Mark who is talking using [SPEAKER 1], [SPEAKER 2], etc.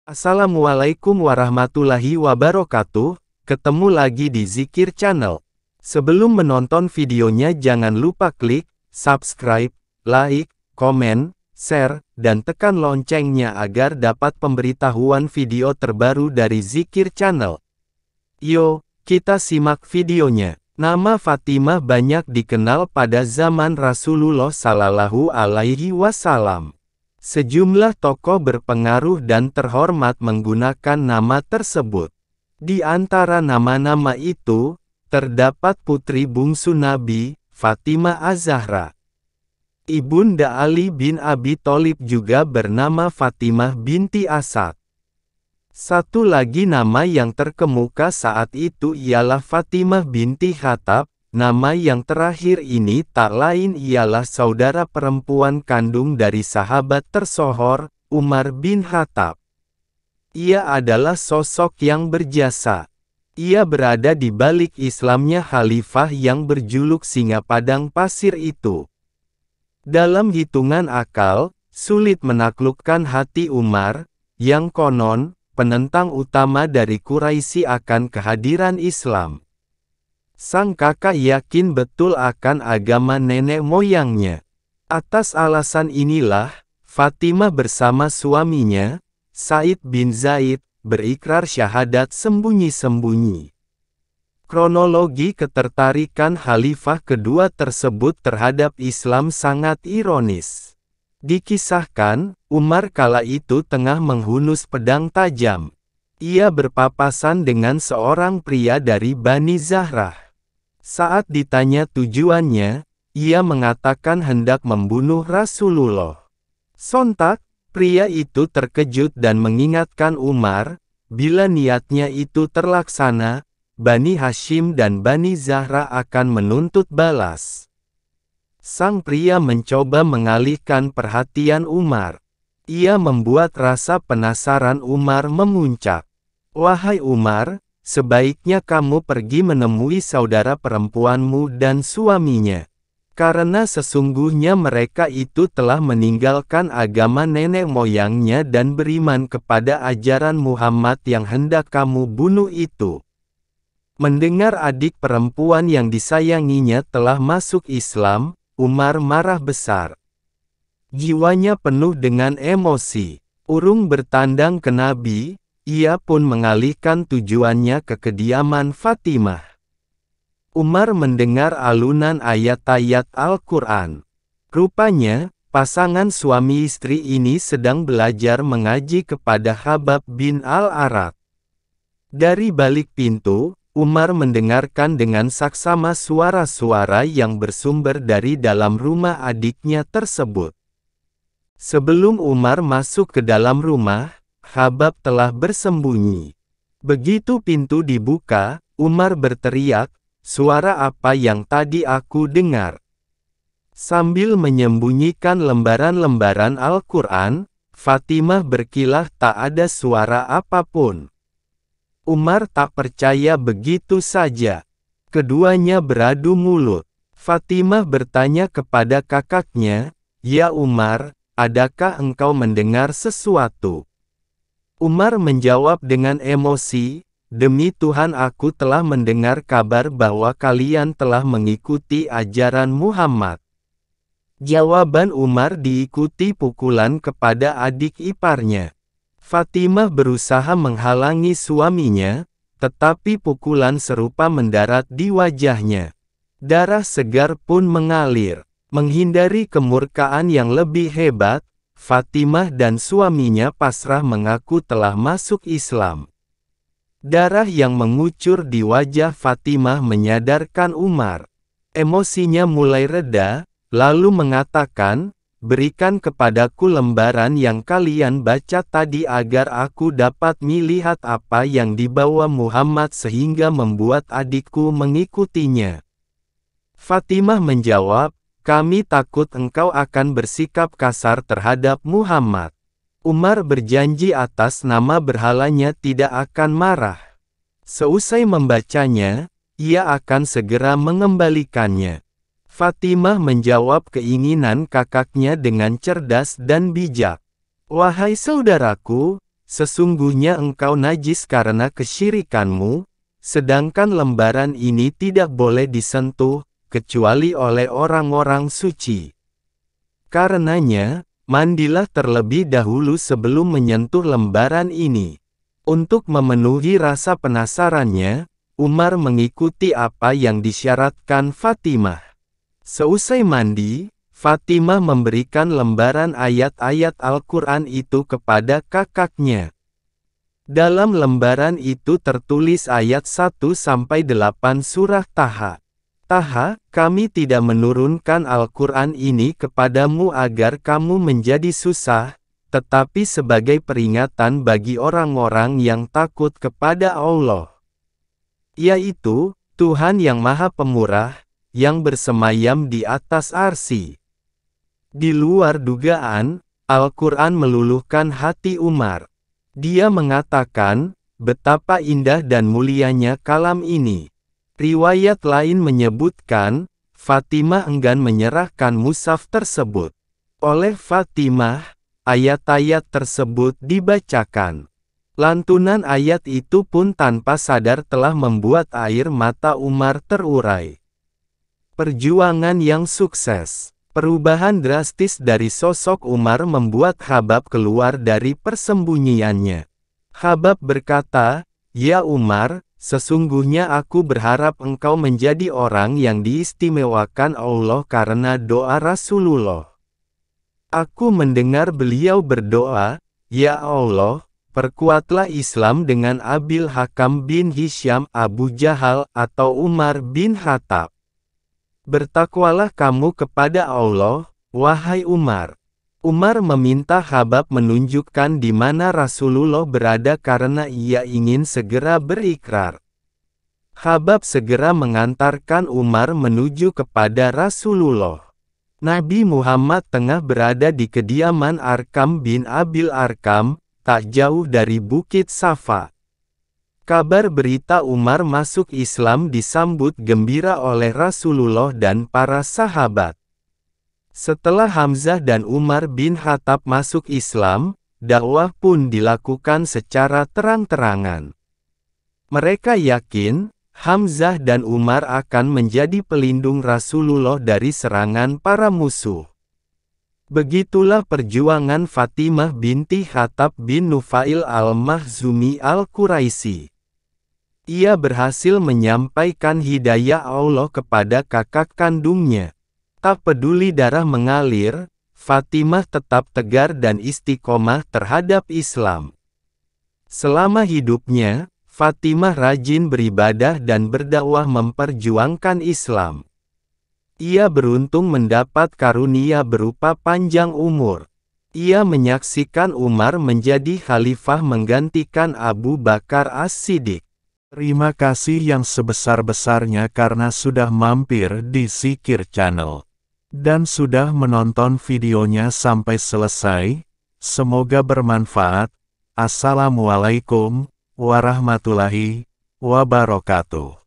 [SPEAKER 1] Assalamualaikum warahmatullahi wabarakatuh, ketemu lagi di Zikir Channel. Sebelum menonton videonya jangan lupa klik subscribe, like, komen, share, dan tekan loncengnya agar dapat pemberitahuan video terbaru dari Zikir Channel. Yo, kita simak videonya. Nama Fatimah banyak dikenal pada zaman Rasulullah Sallallahu Alaihi Wasallam. Sejumlah tokoh berpengaruh dan terhormat menggunakan nama tersebut. Di antara nama-nama itu, terdapat putri bungsu Nabi, Fatimah Az-Zahra. Ibunda Ali bin Abi Thalib juga bernama Fatimah binti Asad. Satu lagi nama yang terkemuka saat itu ialah Fatimah binti Khattab. Nama yang terakhir ini tak lain ialah saudara perempuan kandung dari sahabat tersohor, Umar bin Khattab. Ia adalah sosok yang berjasa. Ia berada di balik Islamnya khalifah yang berjuluk Singa Padang Pasir itu. Dalam hitungan akal, sulit menaklukkan hati Umar, yang konon, penentang utama dari Quraisy akan kehadiran Islam. Sang kakak yakin betul akan agama nenek moyangnya. Atas alasan inilah, Fatimah bersama suaminya, Said bin Zaid, berikrar syahadat sembunyi-sembunyi. Kronologi ketertarikan khalifah kedua tersebut terhadap Islam sangat ironis. Dikisahkan, Umar kala itu tengah menghunus pedang tajam. Ia berpapasan dengan seorang pria dari Bani Zahrah. Saat ditanya tujuannya, ia mengatakan hendak membunuh Rasulullah. Sontak, pria itu terkejut dan mengingatkan Umar, bila niatnya itu terlaksana, Bani Hashim dan Bani Zahra akan menuntut balas. Sang pria mencoba mengalihkan perhatian Umar. Ia membuat rasa penasaran Umar memuncak. "Wahai Umar, sebaiknya kamu pergi menemui saudara perempuanmu dan suaminya. Karena sesungguhnya mereka itu telah meninggalkan agama nenek moyangnya dan beriman kepada ajaran Muhammad yang hendak kamu bunuh itu." Mendengar adik perempuan yang disayanginya telah masuk Islam, Umar marah besar. Jiwanya penuh dengan emosi. Urung bertandang ke Nabi, ia pun mengalihkan tujuannya ke kediaman Fatimah. Umar mendengar alunan ayat-ayat Al-Quran. Rupanya, pasangan suami istri ini sedang belajar mengaji kepada Khabbab bin Al-Arat. Dari balik pintu, Umar mendengarkan dengan saksama suara-suara yang bersumber dari dalam rumah adiknya tersebut. Sebelum Umar masuk ke dalam rumah, Khabbab telah bersembunyi. Begitu pintu dibuka, Umar berteriak, "Suara apa yang tadi aku dengar?" Sambil menyembunyikan lembaran-lembaran Al-Quran, Fatimah berkilah tak ada suara apapun. Umar tak percaya begitu saja. Keduanya beradu mulut. Fatimah bertanya kepada kakaknya, "Ya Umar, adakah engkau mendengar sesuatu?" Umar menjawab dengan emosi, "Demi Tuhan aku telah mendengar kabar bahwa kalian telah mengikuti ajaran Muhammad." Jawaban Umar diikuti pukulan kepada adik iparnya. Fatimah berusaha menghalangi suaminya, tetapi pukulan serupa mendarat di wajahnya. Darah segar pun mengalir. Menghindari kemurkaan yang lebih hebat, Fatimah dan suaminya pasrah mengaku telah masuk Islam. Darah yang mengucur di wajah Fatimah menyadarkan Umar. Emosinya mulai reda, lalu mengatakan, "Berikan kepadaku lembaran yang kalian baca tadi agar aku dapat melihat apa yang dibawa Muhammad sehingga membuat adikku mengikutinya." Fatimah menjawab, "Kami takut engkau akan bersikap kasar terhadap Muhammad." Umar berjanji atas nama berhalanya tidak akan marah. Seusai membacanya, ia akan segera mengembalikannya. Fatimah menjawab keinginan kakaknya dengan cerdas dan bijak. "Wahai saudaraku, sesungguhnya engkau najis karena kesyirikanmu, sedangkan lembaran ini tidak boleh disentuh, kecuali oleh orang-orang suci. Karenanya, mandilah terlebih dahulu sebelum menyentuh lembaran ini. Untuk memenuhi rasa penasarannya, Umar mengikuti apa yang disyaratkan Fatimah. Seusai mandi, Fatimah memberikan lembaran ayat-ayat Al-Quran itu kepada kakaknya. Dalam lembaran itu tertulis ayat 1-8 surah Taha. Taha, kami tidak menurunkan Al-Quran ini kepadamu agar kamu menjadi susah, tetapi sebagai peringatan bagi orang-orang yang takut kepada Allah. Yaitu, Tuhan yang Maha Pemurah, yang bersemayam di atas arsy. Di luar dugaan, Al-Quran meluluhkan hati Umar. Dia mengatakan, betapa indah dan mulianya kalam ini. Riwayat lain menyebutkan, Fatimah enggan menyerahkan mushaf tersebut. Oleh Fatimah, ayat-ayat tersebut dibacakan. Lantunan ayat itu pun tanpa sadar telah membuat air mata Umar terurai. Perjuangan yang sukses. Perubahan drastis dari sosok Umar membuat Khabbab keluar dari persembunyiannya. Khabbab berkata, "Ya Umar, sesungguhnya aku berharap engkau menjadi orang yang diistimewakan Allah karena doa Rasulullah. Aku mendengar beliau berdoa, Ya Allah, perkuatlah Islam dengan Abil Hakam bin Hisham Abu Jahal atau Umar bin Khattab. Bertakwalah kamu kepada Allah, wahai Umar." Umar meminta Khabbab menunjukkan di mana Rasulullah berada karena ia ingin segera berikrar. Khabbab segera mengantarkan Umar menuju kepada Rasulullah. Nabi Muhammad tengah berada di kediaman Arkam bin Abil Arkam, tak jauh dari Bukit Safa. Kabar berita Umar masuk Islam disambut gembira oleh Rasulullah dan para sahabat. Setelah Hamzah dan Umar bin Khattab masuk Islam, dakwah pun dilakukan secara terang-terangan. Mereka yakin, Hamzah dan Umar akan menjadi pelindung Rasulullah dari serangan para musuh. Begitulah perjuangan Fatimah binti Khattab bin Nufail al-Makhzumi al-Quraisy. Ia berhasil menyampaikan hidayah Allah kepada kakak kandungnya. Tak peduli darah mengalir, Fatimah tetap tegar dan istiqomah terhadap Islam. Selama hidupnya, Fatimah rajin beribadah dan berdakwah memperjuangkan Islam. Ia beruntung mendapat karunia berupa panjang umur. Ia menyaksikan Umar menjadi khalifah menggantikan Abu Bakar As-Siddiq.
[SPEAKER 2] Terima kasih yang sebesar-besarnya karena sudah mampir di Zikir Channel. Dan sudah menonton videonya sampai selesai. Semoga bermanfaat. Assalamualaikum warahmatullahi wabarakatuh.